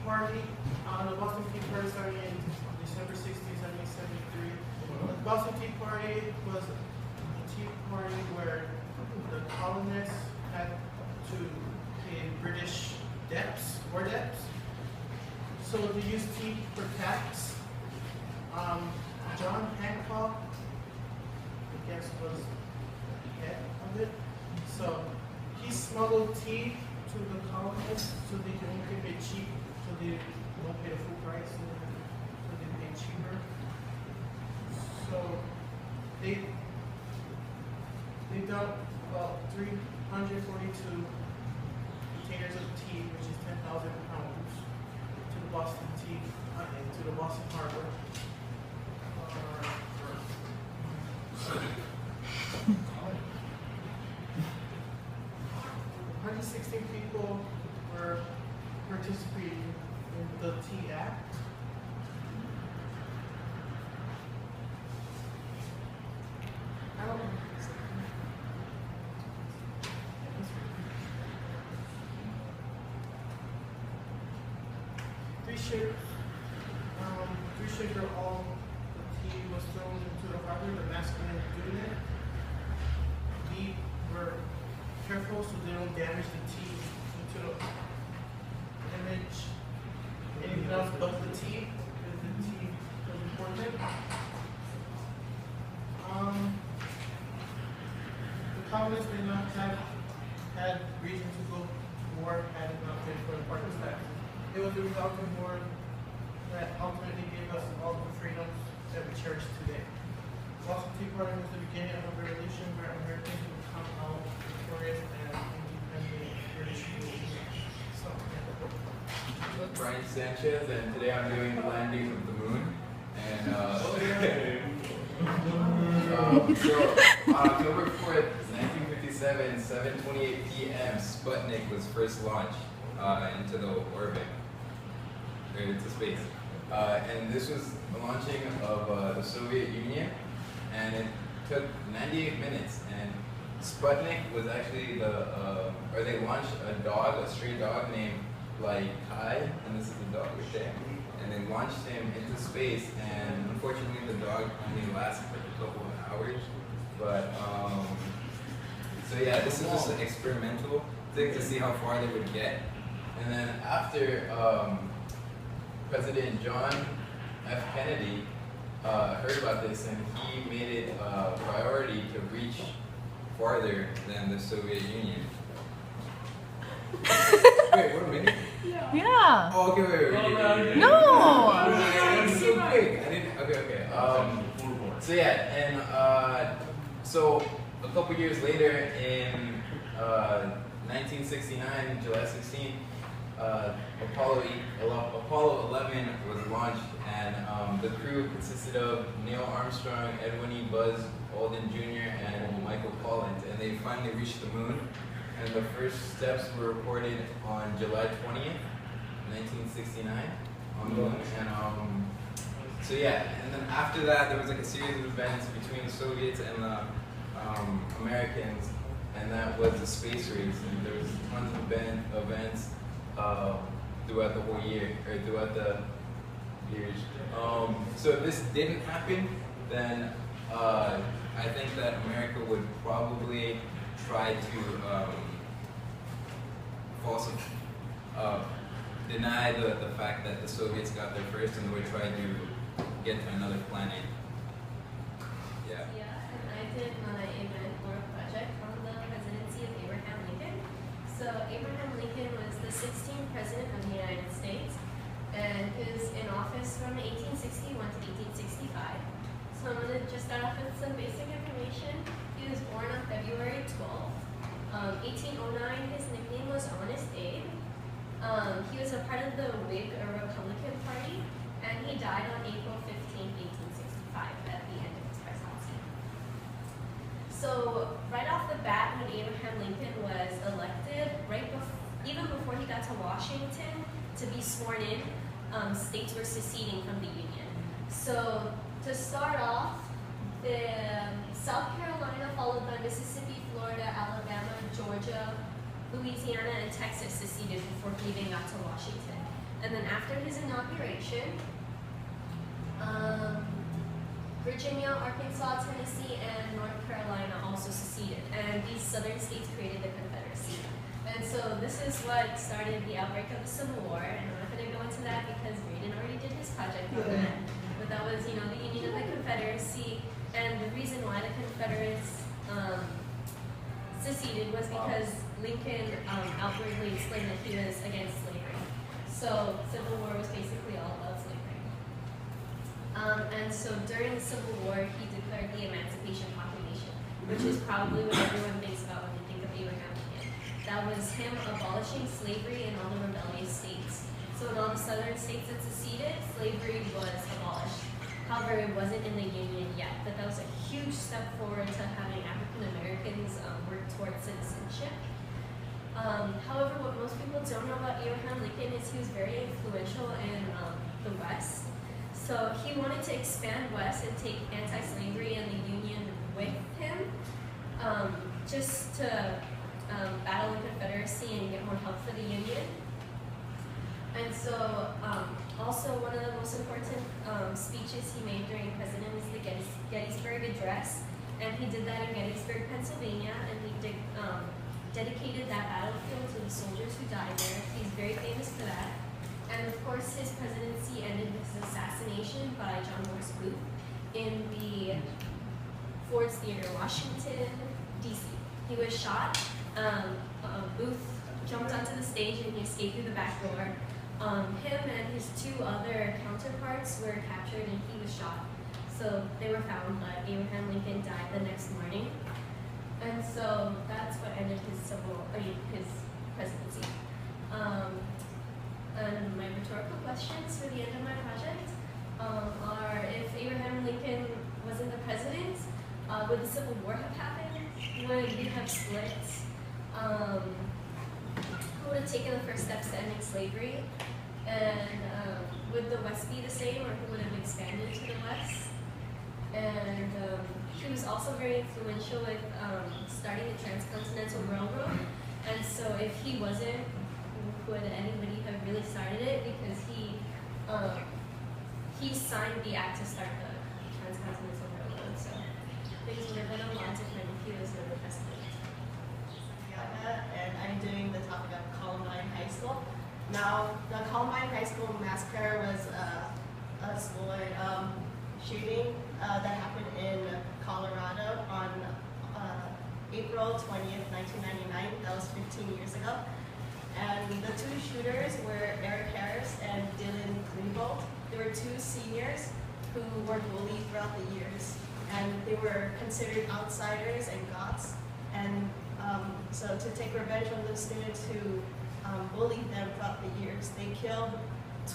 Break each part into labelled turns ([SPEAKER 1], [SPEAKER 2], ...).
[SPEAKER 1] Party. The Boston Tea Party started in December 16, 1773. The Boston Tea Party was a tea party where the colonists had to pay British debts, war debts. So they used tea for tax. John Hancock, I guess, was the head of it. So he smuggled tea to the colonists so they can only pay cheap, so they don't pay the full price, so they pay cheaper. So they dumped about 342 containers of tea, which is 10,000 pounds, to the Boston Tea, to the Boston Harbor. 116 people were participating in the Tea Act. I don't know. Three ships are all the tea was thrown into the harbor, the masculine doing it. We were careful so they don't damage the tea into the image. Anything else but the tea, because the tea was important. The colonists may not have had reason to go to war had it not been for the Parker's Act. It was the result of war that ultimately gave us all the freedoms that we cherish today. The Boston Tea Party was the beginning of a revolution where Americans would come out victorious and independent British rule. So,
[SPEAKER 2] I'm Brian Sanchez, and today I'm doing the landing of the moon. And so on October 4th, 1957, 7:28 p.m., Sputnik was first launched into the orbit, or into space. And this was the launching of the Soviet Union, and it took 98 minutes. And Sputnik was actually or they launched a stray dog named like Kai, and this is the dog right there. And they launched him into space, and unfortunately the dog only lasted like a couple of hours. But so yeah, this is just an experimental thing to see how far they would get. And then after President John F. Kennedy heard about this, and he made it a priority to reach farther than the Soviet Union. Wait, what a minute?
[SPEAKER 3] Yeah.
[SPEAKER 2] Oh, okay, wait.
[SPEAKER 3] No.
[SPEAKER 2] That's so quick. I didn't. Okay. So yeah, and so a couple years later, in 1969, July 16, Apollo 11 was launched, and the crew consisted of Neil Armstrong, Edwin E. Buzz Aldrin Jr., and Michael Collins, and they finally reached the moon. And the first steps were reported on July 20th, 1969, on the moon. And so yeah, and then after that, there was like a series of events between the Soviets and the Americans, and that was the space race. And there was tons of events throughout the whole year, or throughout the years. So if this didn't happen, then I think that America would probably try to deny the fact that the Soviets got there first, and they would try to get to another planet.
[SPEAKER 4] Yeah, and I did my event or project on the presidency of Abraham Lincoln. So Abraham Lincoln was the 16th president of the United States, and he was in office from 1861 to 1865. So I'm going to just start off with some basic information. He was born on February 12th. 1809, his nickname was Honest Abe. He was a part of the Whig or Republican Party, and he died on April 15, 1865, at the end of his presidency. So right off the bat, when Abraham Lincoln was elected, even before he got to Washington to be sworn in, states were seceding from the Union. So to start off, South Carolina, followed by Mississippi, Florida, Alabama, Georgia, Louisiana, and Texas seceded before leaving out to Washington. And And then after his inauguration, Virginia, Arkansas, Tennessee, and North Carolina also seceded, and these southern states created the Confederacy. And so this is what started the outbreak of the Civil War, and I'm not going to go into that because Braden already did his project on that. But that was, the Union of the Confederacy, and the reason why the Confederates seceded was because Lincoln outwardly explained that he was against slavery. So Civil War was basically all about slavery. And so during the Civil War, he declared the Emancipation Proclamation, which is probably what everyone thinks about when they think of Abraham Lincoln. That was him abolishing slavery in all the rebellious states. So in all the southern states that seceded, slavery was abolished. However, it wasn't in the Union yet, but that was a huge step forward to having African Americans work towards citizenship. However, what most people don't know about Abraham Lincoln is he was very influential in the West. So he wanted to expand West and take anti-slavery and the Union with him, just to battle the Confederacy and get more help for the Union. And so also one of the most important speeches he made during presidency was the Gettysburg Address. And he did that in Gettysburg, Pennsylvania, and he dedicated that battlefield to the soldiers who died there. He's very famous for that. And of course, his presidency ended with his assassination by John Morris Booth in the Ford's Theater, Washington, D.C. He was shot. Booth jumped onto the stage and he escaped through the back door. Him and his two other counterparts were captured and he was shot. So they were found, but Abraham Lincoln died the next morning. And so that's what ended his presidency. And my rhetorical questions for the end of my project are, if Abraham Lincoln wasn't the president, would the Civil War have happened? Would we have split? Who would have taken the first steps to ending slavery? And would the West be the same, or who would have expanded to the West? And he was also very influential with starting the Transcontinental Railroad. And so if he wasn't, would anybody have really started it? Because he signed the act to start the Transcontinental Railroad. So things would have been a lot different if he was the president.
[SPEAKER 5] And I'm doing the topic of Columbine High School. Now, the Columbine High School massacre was a school shooting that happened in Colorado on April 20th, 1999. That was 15 years ago. And the two shooters were Eric Harris and Dylan Klebold. They were two seniors who were bullied throughout the years. And they were considered outsiders and goths. And so to take revenge on the students who bullied them throughout the years, they killed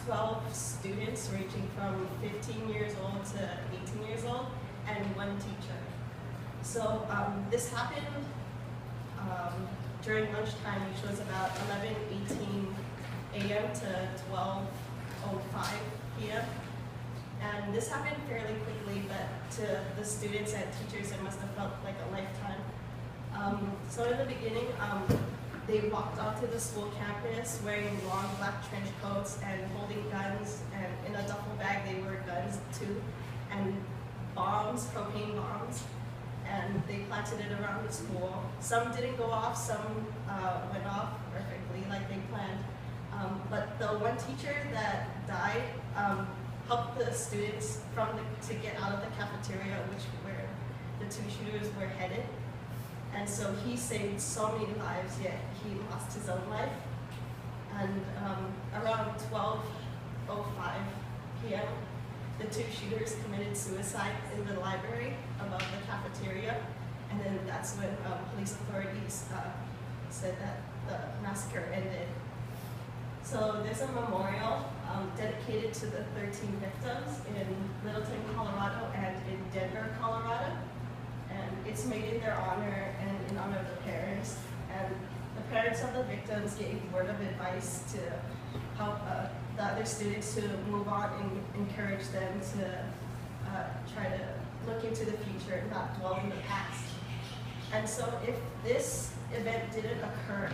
[SPEAKER 5] 12 students ranging from 15 years old to 18 years old and one teacher. So this happened during lunchtime, which was about 11:18 a.m. to 12:05 p.m. And this happened fairly quickly, but to the students and teachers, it must have felt like a lifetime. So in the beginning, they walked onto the school campus wearing long black trench coats and holding guns, and in a duffel bag they wore guns too, and bombs, propane bombs, and they planted it around the school. Some didn't go off, some went off perfectly like they planned. But the one teacher that died helped the students to get out of the cafeteria, where the two shooters were headed. And so he saved so many lives, yet he lost his own life. And around 12:05 p.m., the two shooters committed suicide in the library above the cafeteria. And then that's when police authorities said that the massacre ended. So there's a memorial dedicated to the 13 victims in Littleton, Colorado, and in Denver, Colorado. And it's made in their honor and in honor of the parents. And the parents of the victims gave word of advice to help the other students to move on and encourage them to try to look into the future and not dwell in the past. And so if this event didn't occur,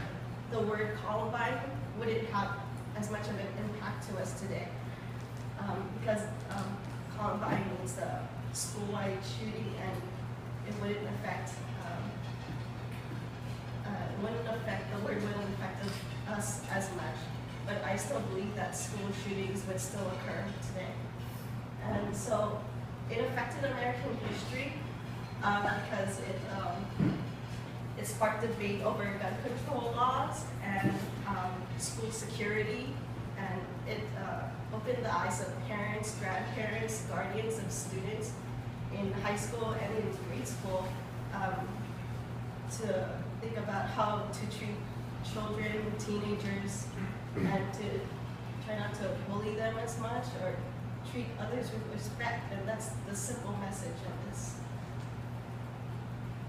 [SPEAKER 5] the word Columbine wouldn't have as much of an impact to us today. Because Columbine was a school-wide shooting, and it wouldn't affect, the word wouldn't affect us as much. But I still believe that school shootings would still occur today. And so it affected American history because it sparked debate over gun control laws and school security, and it opened the eyes of parents, grandparents, guardians of students in high school and in grade school to think about how to treat children, teenagers, and to try not to bully them as much or treat others with respect. And that's the simple message of this